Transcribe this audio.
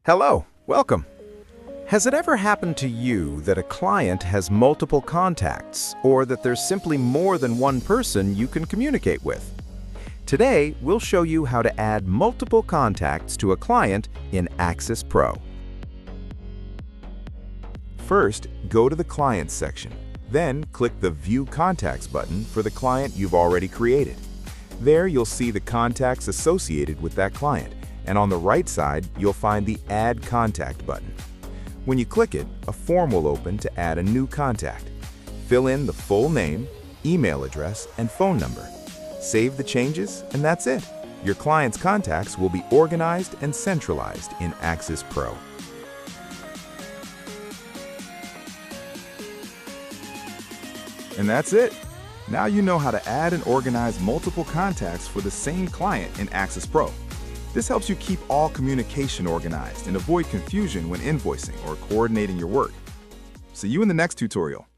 Hello, welcome. Has it ever happened to you that a client has multiple contacts or that there's simply more than one person you can communicate with? Today, we'll show you how to add multiple contacts to a client in Axis Pro. First, go to the Clients section. Then, click the View Contacts button for the client you've already created. There, you'll see the contacts associated with that client, and on the right side, you'll find the Add Contact button. When you click it, a form will open to add a new contact. Fill in the full name, email address, and phone number. Save the changes, and that's it. Your client's contacts will be organized and centralized in Axis Pro. And that's it. Now you know how to add and organize multiple contacts for the same client in Axis Pro. This helps you keep all communication organized and avoid confusion when invoicing or coordinating your work. See you in the next tutorial.